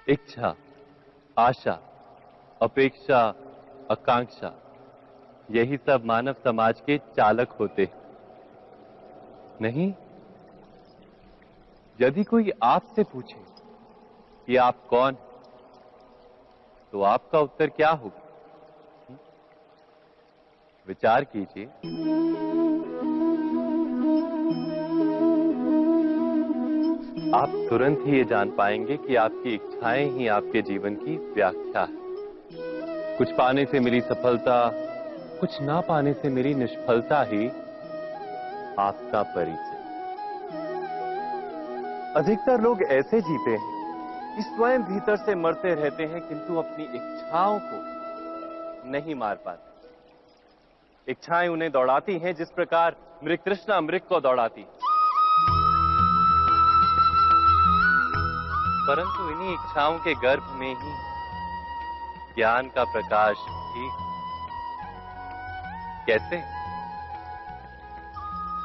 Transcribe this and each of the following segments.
इच्छा, आशा, अपेक्षा, आकांक्षा, यही सब मानव समाज के चालक होते हैं। नहीं, यदि कोई आपसे पूछे कि आप कौन, तो आपका उत्तर क्या होगा? विचार कीजिए। आप तुरंत ही ये जान पाएंगे कि आपकी इच्छाएं ही आपके जीवन की व्याख्या है। कुछ पाने से मिली सफलता, कुछ ना पाने से मिली निष्फलता ही आपका परिचय। अधिकतर लोग ऐसे जीते हैं कि स्वयं भीतर से मरते रहते हैं, किंतु अपनी इच्छाओं को नहीं मार पाते। इच्छाएं उन्हें दौड़ाती हैं जिस प्रकार मृग तृष्णा मृग को दौड़ाती। परंतु इन्हीं इच्छाओं के गर्भ में ही ज्ञान का प्रकाश भी। कैसे?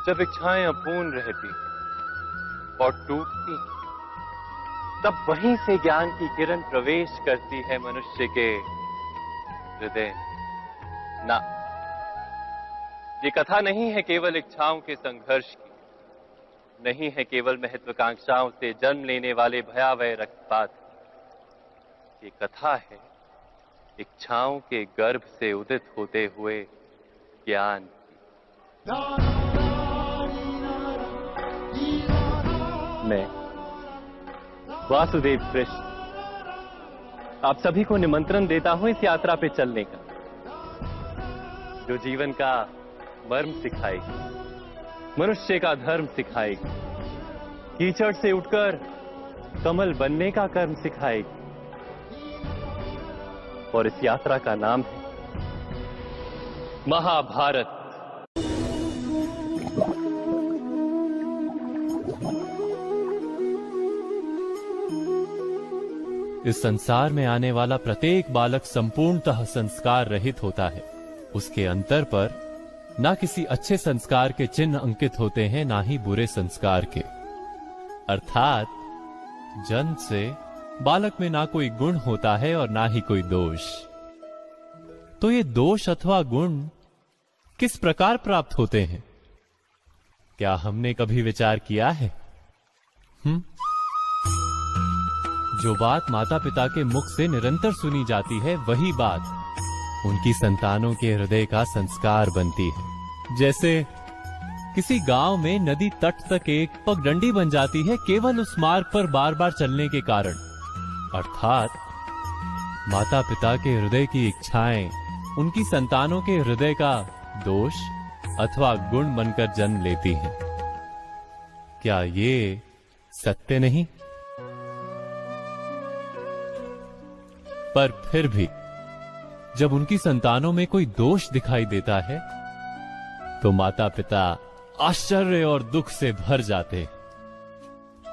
जब इच्छाएं अपूर्ण रहती और टूटती, तब वहीं से ज्ञान की किरण प्रवेश करती है मनुष्य के हृदय। ना, ये कथा नहीं है केवल इच्छाओं के संघर्ष की, नहीं है केवल महत्वाकांक्षाओं से जन्म लेने वाले भयावह रक्तपात। ये कथा है इच्छाओं के गर्भ से उदित होते हुए ज्ञान की। मैं वासुदेव कृष्ण आप सभी को निमंत्रण देता हूं इस यात्रा पे चलने का, जो जीवन का मर्म सिखाएगी, मनुष्य का धर्म सिखाएगी, कीचड़ से उठकर कमल बनने का कर्म सिखाएगी। और इस यात्रा का नाम है महाभारत। इस संसार में आने वाला प्रत्येक बालक संपूर्णतः संस्कार रहित होता है। उसके अंतर पर ना किसी अच्छे संस्कार के चिन्ह अंकित होते हैं, ना ही बुरे संस्कार के। अर्थात जन्म से बालक में ना कोई गुण होता है और ना ही कोई दोष। तो ये दोष अथवा गुण किस प्रकार प्राप्त होते हैं? क्या हमने कभी विचार किया है? जो बात माता पिता के मुख से निरंतर सुनी जाती है, वही बात उनकी संतानों के हृदय का संस्कार बनती है। जैसे किसी गांव में नदी तट तक एक पगडंडी बन जाती है केवल उस मार्ग पर बार बार चलने के कारण। अर्थात माता पिता के हृदय की इच्छाएं उनकी संतानों के हृदय का दोष अथवा गुण बनकर जन्म लेती हैं। क्या ये सत्य नहीं? पर फिर भी जब उनकी संतानों में कोई दोष दिखाई देता है, तो माता पिता आश्चर्य और दुख से भर जाते।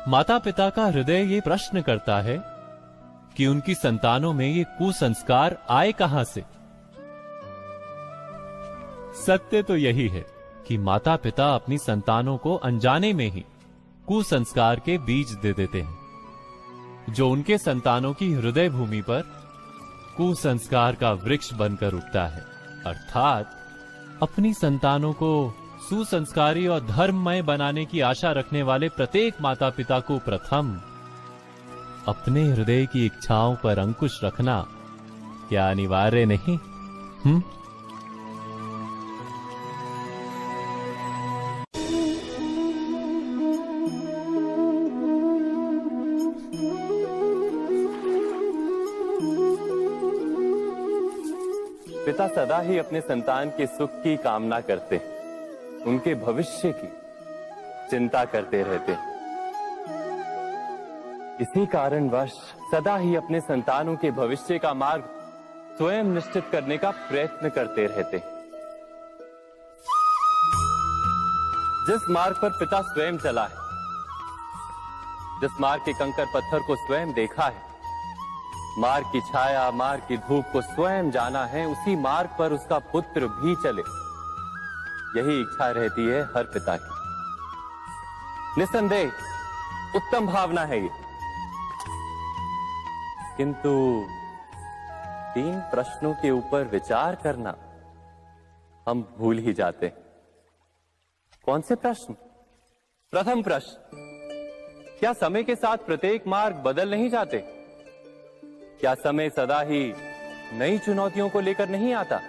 माता पिता का हृदय ये प्रश्न करता है कि उनकी संतानों में ये कुसंस्कार आए कहां से। सत्य तो यही है कि माता पिता अपनी संतानों को अनजाने में ही कुसंस्कार के बीज दे देते हैं, जो उनके संतानों की हृदय भूमि पर कुसंस्कार का वृक्ष बनकर उगता है। अर्थात अपनी संतानों को सुसंस्कारी और धर्ममय बनाने की आशा रखने वाले प्रत्येक माता पिता को प्रथम अपने हृदय की इच्छाओं पर अंकुश रखना क्या अनिवार्य नहीं? पिता सदा ही अपने संतान के सुख की कामना करते हैं, उनके भविष्य की चिंता करते रहते हैं। इसी कारणवश सदा ही अपने संतानों के भविष्य का मार्ग स्वयं निश्चित करने का प्रयत्न करते रहते हैं। जिस मार्ग पर पिता स्वयं चला है, जिस मार्ग के कंकर पत्थर को स्वयं देखा है, मार्ग की छाया, मार्ग की धूप को स्वयं जाना है, उसी मार्ग पर उसका पुत्र भी चले, यही इच्छा रहती है हर पिता की। निस्संदेह उत्तम भावना है ये। किंतु 3 प्रश्नों के ऊपर विचार करना हम भूल ही जाते हैं। कौन से प्रश्न? प्रथम प्रश्न, क्या समय के साथ प्रत्येक मार्ग बदल नहीं जाते? क्या समय सदा ही नई चुनौतियों को लेकर नहीं आता?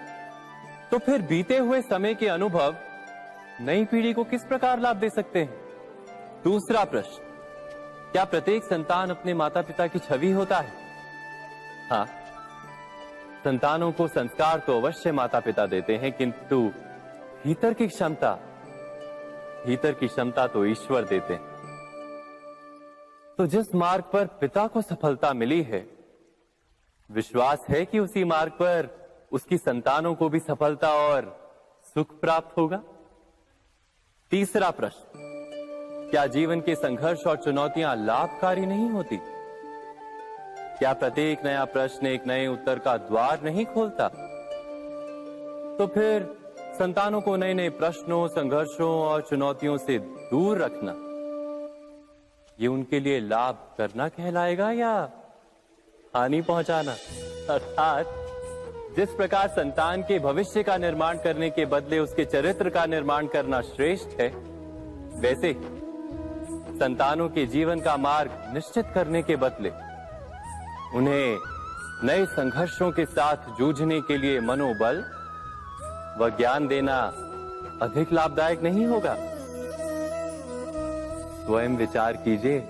तो फिर बीते हुए समय के अनुभव नई पीढ़ी को किस प्रकार लाभ दे सकते हैं? दूसरा प्रश्न, क्या प्रत्येक संतान अपने माता पिता की छवि होता है? हाँ, संतानों को संस्कार तो अवश्य माता पिता देते हैं, किंतु भीतर की क्षमता तो ईश्वर देते हैं। तो जिस मार्ग पर पिता को सफलता मिली है, विश्वास है कि उसी मार्ग पर उसकी संतानों को भी सफलता और सुख प्राप्त होगा। तीसरा प्रश्न, क्या जीवन के संघर्ष और चुनौतियां लाभकारी नहीं होती? क्या प्रत्येक नया प्रश्न एक नए उत्तर का द्वार नहीं खोलता? तो फिर संतानों को नए नए प्रश्नों, संघर्षों और चुनौतियों से दूर रखना, ये उनके लिए लाभ करना कहलाएगा या हानि पहुंचाना? अर्थात जिस प्रकार संतान के भविष्य का निर्माण करने के बदले उसके चरित्र का निर्माण करना श्रेष्ठ है, वैसे ही संतानों के जीवन का मार्ग निश्चित करने के बदले उन्हें नए संघर्षों के साथ जूझने के लिए मनोबल व ज्ञान देना अधिक लाभदायक नहीं होगा? स्वयं विचार कीजिए।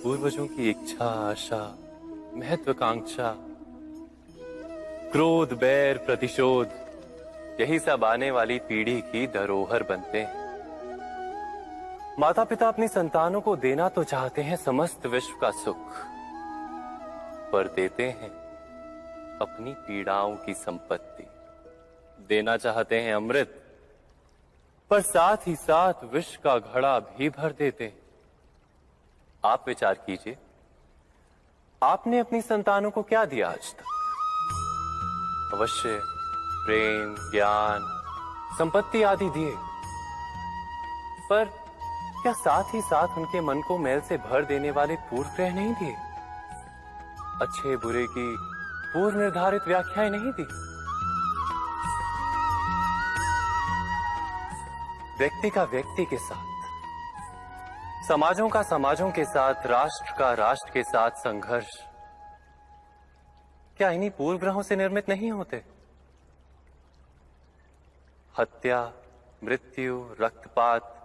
पूर्वजों की इच्छा, आशा, महत्वाकांक्षा, क्रोध, बैर, प्रतिशोध, यही सब आने वाली पीढ़ी की धरोहर बनते हैं। माता पिता अपनी संतानों को देना तो चाहते हैं समस्त विश्व का सुख, पर देते हैं अपनी पीड़ाओं की संपत्ति। देना चाहते हैं अमृत, पर साथ ही साथ विष का घड़ा भी भर देते हैं। आप विचार कीजिए, आपने अपनी संतानों को क्या दिया आज तक? अवश्य प्रेम, ज्ञान, संपत्ति आदि दिए, पर क्या साथ ही साथ उनके मन को मैल से भर देने वाले पूर्व ग्रह नहीं दिए? अच्छे बुरे की पूर्व निर्धारित व्याख्याएं नहीं दी? व्यक्ति का व्यक्ति के साथ, समाजों का समाजों के साथ, राष्ट्र का राष्ट्र के साथ संघर्ष क्या इन्हीं पूर्व ग्रहों से निर्मित नहीं होते? हत्या, मृत्यु, रक्तपात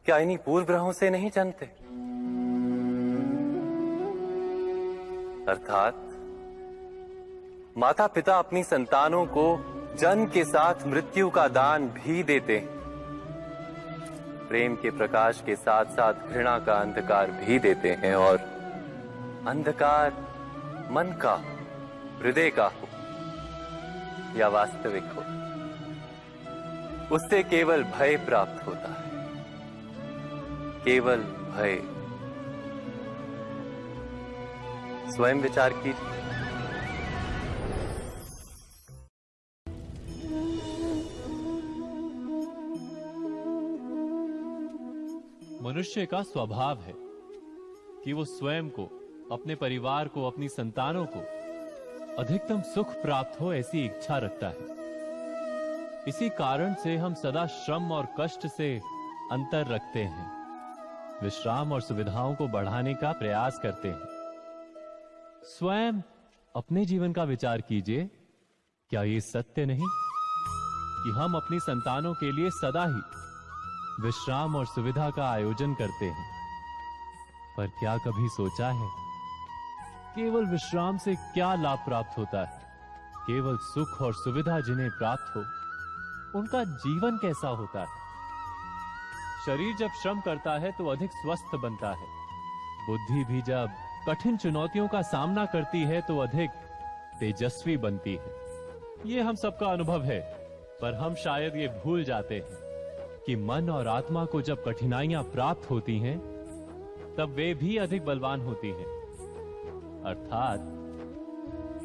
क्या इन्हीं पूर्व ग्रहों से नहीं जन्मते? अर्थात माता पिता अपनी संतानों को जन्म के साथ मृत्यु का दान भी देते हैं। प्रेम के प्रकाश के साथ साथ घृणा का अंधकार भी देते हैं, और अंधकार मन का, हृदय का हो या वास्तविक हो, उससे केवल भय प्राप्त होता है, केवल भय। स्वयं विचार कीजिए। मनुष्य का स्वभाव है कि वो स्वयं को, अपने परिवार को, अपनी संतानों को अधिकतम सुख प्राप्त हो, ऐसी इच्छा रखता है। इसी कारण से हम सदा श्रम और कष्ट से अंतर रखते हैं, विश्राम और सुविधाओं को बढ़ाने का प्रयास करते हैं। स्वयं अपने जीवन का विचार कीजिए। क्या ये सत्य नहीं कि हम अपनी संतानों के लिए सदा ही विश्राम और सुविधा का आयोजन करते हैं? पर क्या कभी सोचा है केवल विश्राम से क्या लाभ प्राप्त होता है? केवल सुख और सुविधा जिन्हें प्राप्त हो, उनका जीवन कैसा होता है? शरीर जब श्रम करता है तो अधिक स्वस्थ बनता है। बुद्धि भी जब कठिन चुनौतियों का सामना करती है तो अधिक तेजस्वी बनती है। ये हम सबका अनुभव है, पर हम शायद ये भूल जाते हैं कि मन और आत्मा को जब कठिनाइयां प्राप्त होती हैं, तब वे भी अधिक बलवान होती हैं। अर्थात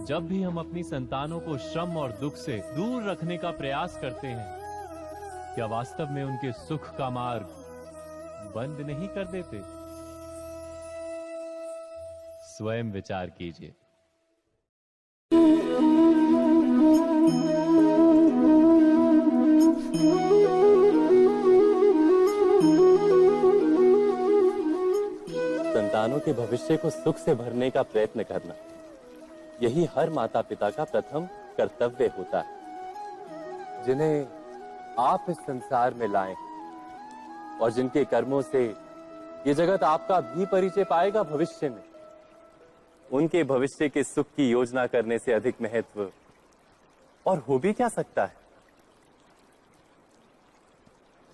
जब भी हम अपनी संतानों को श्रम और दुख से दूर रखने का प्रयास करते हैं, क्या वास्तव में उनके सुख का मार्ग बंद नहीं कर देते। स्वयं विचार कीजिए। संतानों के भविष्य को सुख से भरने का प्रयत्न करना, यही हर माता पिता का प्रथम कर्तव्य होता है, जिन्हें आप इस संसार में लाएं और जिनके कर्मों से ये जगत आपका भी परिचय पाएगा भविष्य में। उनके भविष्य के सुख की योजना करने से अधिक महत्व और हो भी क्या सकता है।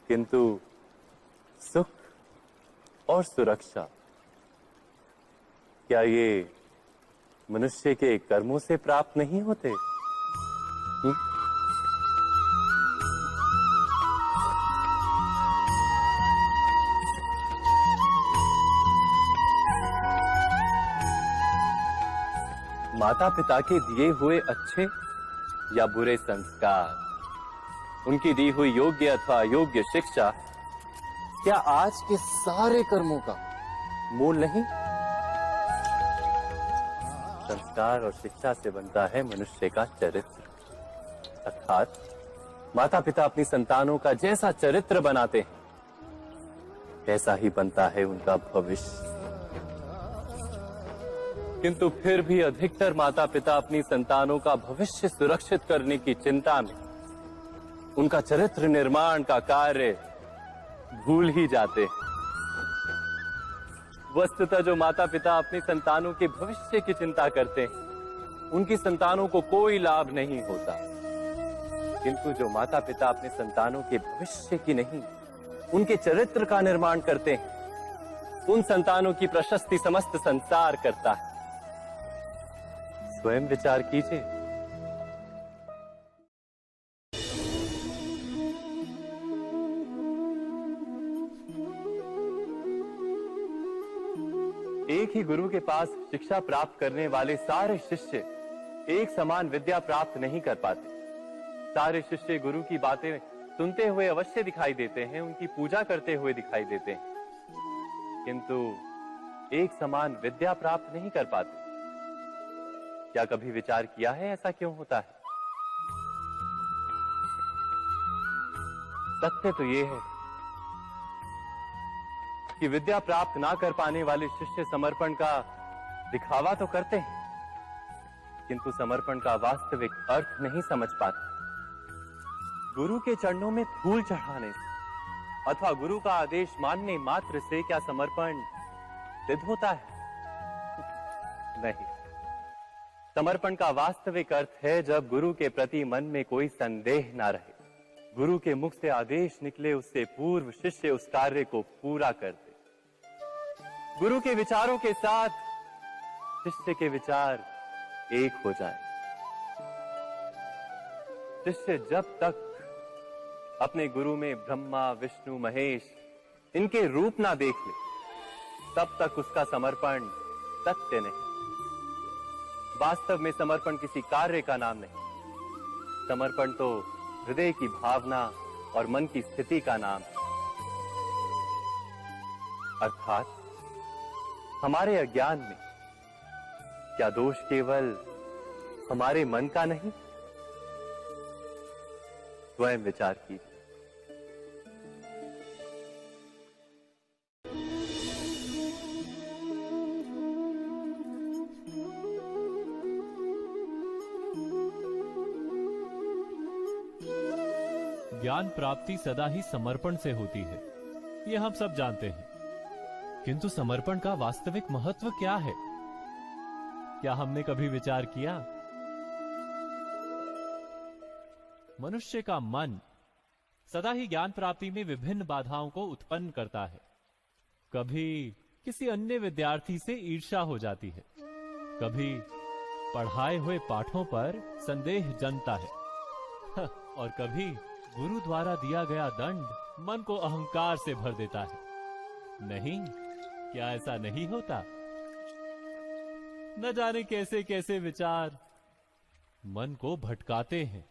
किंतु सुख और सुरक्षा, क्या ये मनुष्य के कर्मों से प्राप्त नहीं होते? माता पिता के दिए हुए अच्छे या बुरे संस्कार, उनकी दी हुई योग्य अथवा अयोग्य शिक्षा, क्या आज के सारे कर्मों का मूल नहीं? संस्कार और शिक्षा से बनता है मनुष्य का चरित्र। अर्थात माता पिता अपनी संतानों का जैसा चरित्र बनाते हैं, ऐसा ही बनता है उनका भविष्य। किंतु फिर भी अधिकतर माता पिता अपनी संतानों का भविष्य सुरक्षित करने की चिंता में उनका चरित्र निर्माण का कार्य भूल ही जाते हैं। वस्तुतः जो माता पिता अपनी संतानों के भविष्य की चिंता करते हैं, उनकी संतानों को कोई लाभ नहीं होता। किंतु जो माता पिता अपने संतानों के भविष्य की नहीं, उनके चरित्र का निर्माण करते हैं, उन संतानों की प्रशस्ति समस्त संसार करता है। स्वयं विचार कीजिए। एक ही गुरु के पास शिक्षा प्राप्त करने वाले सारे शिष्य एक समान विद्या प्राप्त नहीं कर पाते। सारे शिष्य गुरु की बातें सुनते हुए अवश्य दिखाई देते हैं, उनकी पूजा करते हुए दिखाई देते हैं, किंतु एक समान विद्या प्राप्त नहीं कर पाते। क्या कभी विचार किया है ऐसा क्यों होता है? सत्य तो यह है कि विद्या प्राप्त ना कर पाने वाले शिष्य समर्पण का दिखावा तो करते हैं, किंतु समर्पण का वास्तविक अर्थ नहीं समझ पाते। गुरु के चरणों में फूल चढ़ाने से अथवा गुरु का आदेश मानने मात्र से क्या समर्पण सिद्ध होता है? नहीं। समर्पण का वास्तविक अर्थ है जब गुरु के प्रति मन में कोई संदेह ना रहे, गुरु के मुख से आदेश निकले उससे पूर्व शिष्य उस कार्य को पूरा कर दे। गुरु के विचारों के साथ शिष्य के विचार एक हो जाए। शिष्य जब तक अपने गुरु में ब्रह्मा विष्णु महेश इनके रूप ना देख ले, तब तक उसका समर्पण सत्य नहीं। वास्तव में समर्पण किसी कार्य का नाम नहीं, समर्पण तो हृदय की भावना और मन की स्थिति का नाम है। अर्थात हमारे अज्ञान में क्या दोष केवल हमारे मन का नहीं? स्वयं विचार कीजिए। ज्ञान प्राप्ति सदा ही समर्पण से होती है, यह हम सब जानते हैं। किंतु समर्पण का वास्तविक महत्व क्या है? क्या हमने कभी विचार किया? मनुष्य का मन सदा ही ज्ञान प्राप्ति में विभिन्न बाधाओं को उत्पन्न करता है। कभी किसी अन्य विद्यार्थी से ईर्ष्या हो जाती है, कभी पढ़ाए हुए पाठों पर संदेह जमता है और कभी गुरु द्वारा दिया गया दंड मन को अहंकार से भर देता है। नहीं, क्या ऐसा नहीं होता? न जाने कैसे कैसे विचार मन को भटकाते हैं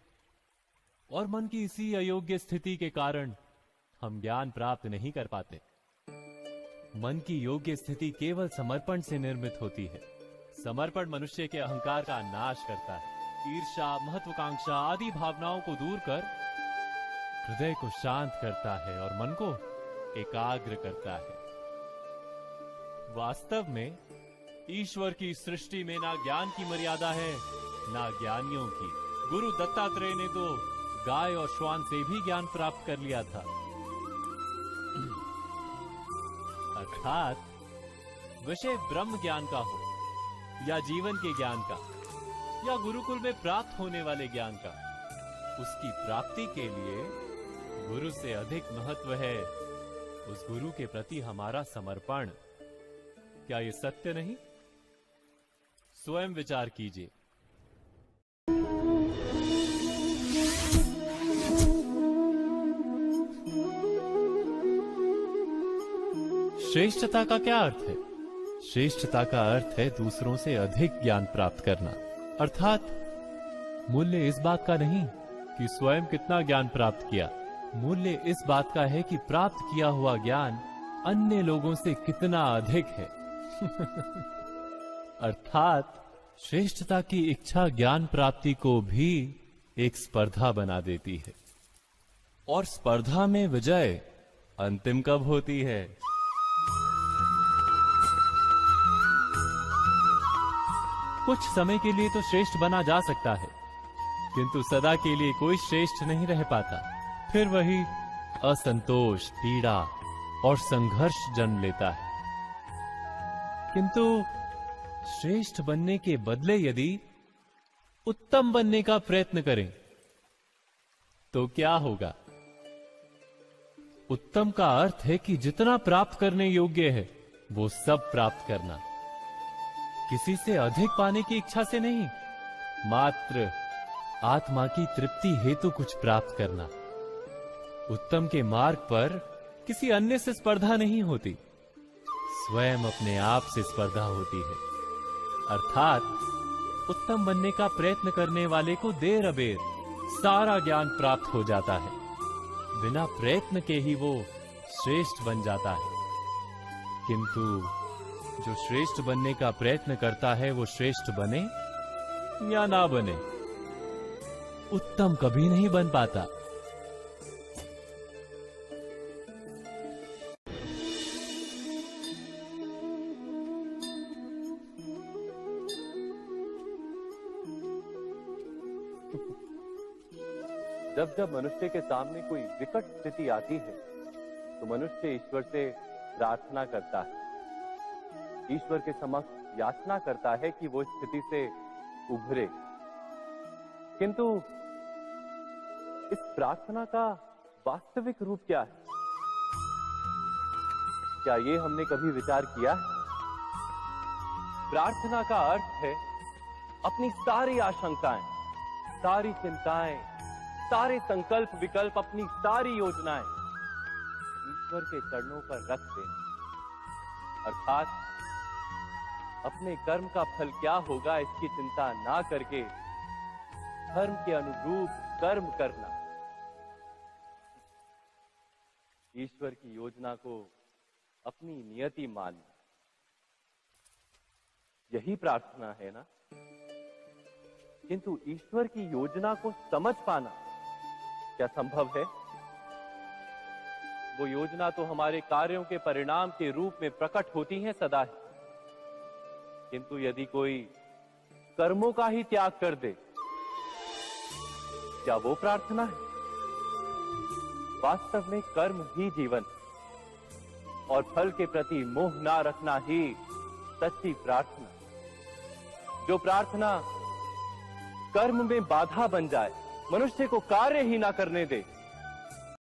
और मन की इसी अयोग्य स्थिति के कारण हम ज्ञान प्राप्त नहीं कर पाते। मन की योग्य स्थिति केवल समर्पण से निर्मित होती है। समर्पण मनुष्य के अहंकार का नाश करता है, ईर्ष्या, महत्वाकांक्षा आदि भावनाओं को दूर कर हृदय को शांत करता है और मन को एकाग्र करता है। वास्तव में ईश्वर की सृष्टि में ना ज्ञान की मर्यादा है ना ज्ञानियों की। गुरु दत्तात्रेय ने तो गाय और श्वान से भी ज्ञान प्राप्त कर लिया था। अर्थात विषय ब्रह्म ज्ञान का हो या जीवन के ज्ञान का या गुरुकुल में प्राप्त होने वाले ज्ञान का, उसकी प्राप्ति के लिए गुरु से अधिक महत्व है उस गुरु के प्रति हमारा समर्पण। क्या ये सत्य नहीं? स्वयं विचार कीजिए। श्रेष्ठता का क्या अर्थ है? श्रेष्ठता का अर्थ है दूसरों से अधिक ज्ञान प्राप्त करना। अर्थात मूल्य इस बात का नहीं कि स्वयं कितना ज्ञान प्राप्त किया, मूल्य इस बात का है कि प्राप्त किया हुआ ज्ञान अन्य लोगों से कितना अधिक है। अर्थात श्रेष्ठता की इच्छा ज्ञान प्राप्ति को भी एक स्पर्धा बना देती है। और स्पर्धा में विजय अंतिम कब होती है? कुछ समय के लिए तो श्रेष्ठ बना जा सकता है, किंतु सदा के लिए कोई श्रेष्ठ नहीं रह पाता। फिर वही असंतोष, पीड़ा और संघर्ष जन्म लेता है। किंतु श्रेष्ठ बनने के बदले यदि उत्तम बनने का प्रयत्न करें तो क्या होगा? उत्तम का अर्थ है कि जितना प्राप्त करने योग्य है वो सब प्राप्त करना, किसी से अधिक पाने की इच्छा से नहीं, मात्र आत्मा की तृप्ति हेतु कुछ प्राप्त करना। उत्तम के मार्ग पर किसी अन्य से स्पर्धा नहीं होती, स्वयं अपने आप से स्पर्धा होती है। अर्थात उत्तम बनने का प्रयत्न करने वाले को देर अबेर सारा ज्ञान प्राप्त हो जाता है, बिना प्रयत्न के ही वो श्रेष्ठ बन जाता है। किंतु जो श्रेष्ठ बनने का प्रयत्न करता है वो श्रेष्ठ बने या ना बने, उत्तम कभी नहीं बन पाता। जब जब मनुष्य के सामने कोई विकट स्थिति आती है तो मनुष्य ईश्वर से प्रार्थना करता है, ईश्वर के समक्ष याचना करता है कि वो स्थिति से उभरे। किंतु इस प्रार्थना का वास्तविक रूप क्या है? क्या ये हमने कभी विचार किया है? प्रार्थना का अर्थ है अपनी सारी आशंकाएं, सारी चिंताएं, सारे संकल्प विकल्प, अपनी सारी योजनाएं ईश्वर के चरणों पर रख देना। अर्थात अपने कर्म का फल क्या होगा इसकी चिंता ना करके धर्म के अनुरूप कर्म करना, ईश्वर की योजना को अपनी नियति मानना, यही प्रार्थना है ना। किंतु ईश्वर की योजना को समझ पाना क्या संभव है? वो योजना तो हमारे कार्यों के परिणाम के रूप में प्रकट होती है सदा ही, किंतु यदि कोई कर्मों का ही त्याग कर दे, क्या वो प्रार्थना है? वास्तव में कर्म ही जीवन और फल के प्रति मोह ना रखना ही सच्ची प्रार्थना। जो प्रार्थना कर्म में बाधा बन जाए, मनुष्य को कार्य ही ना करने दे,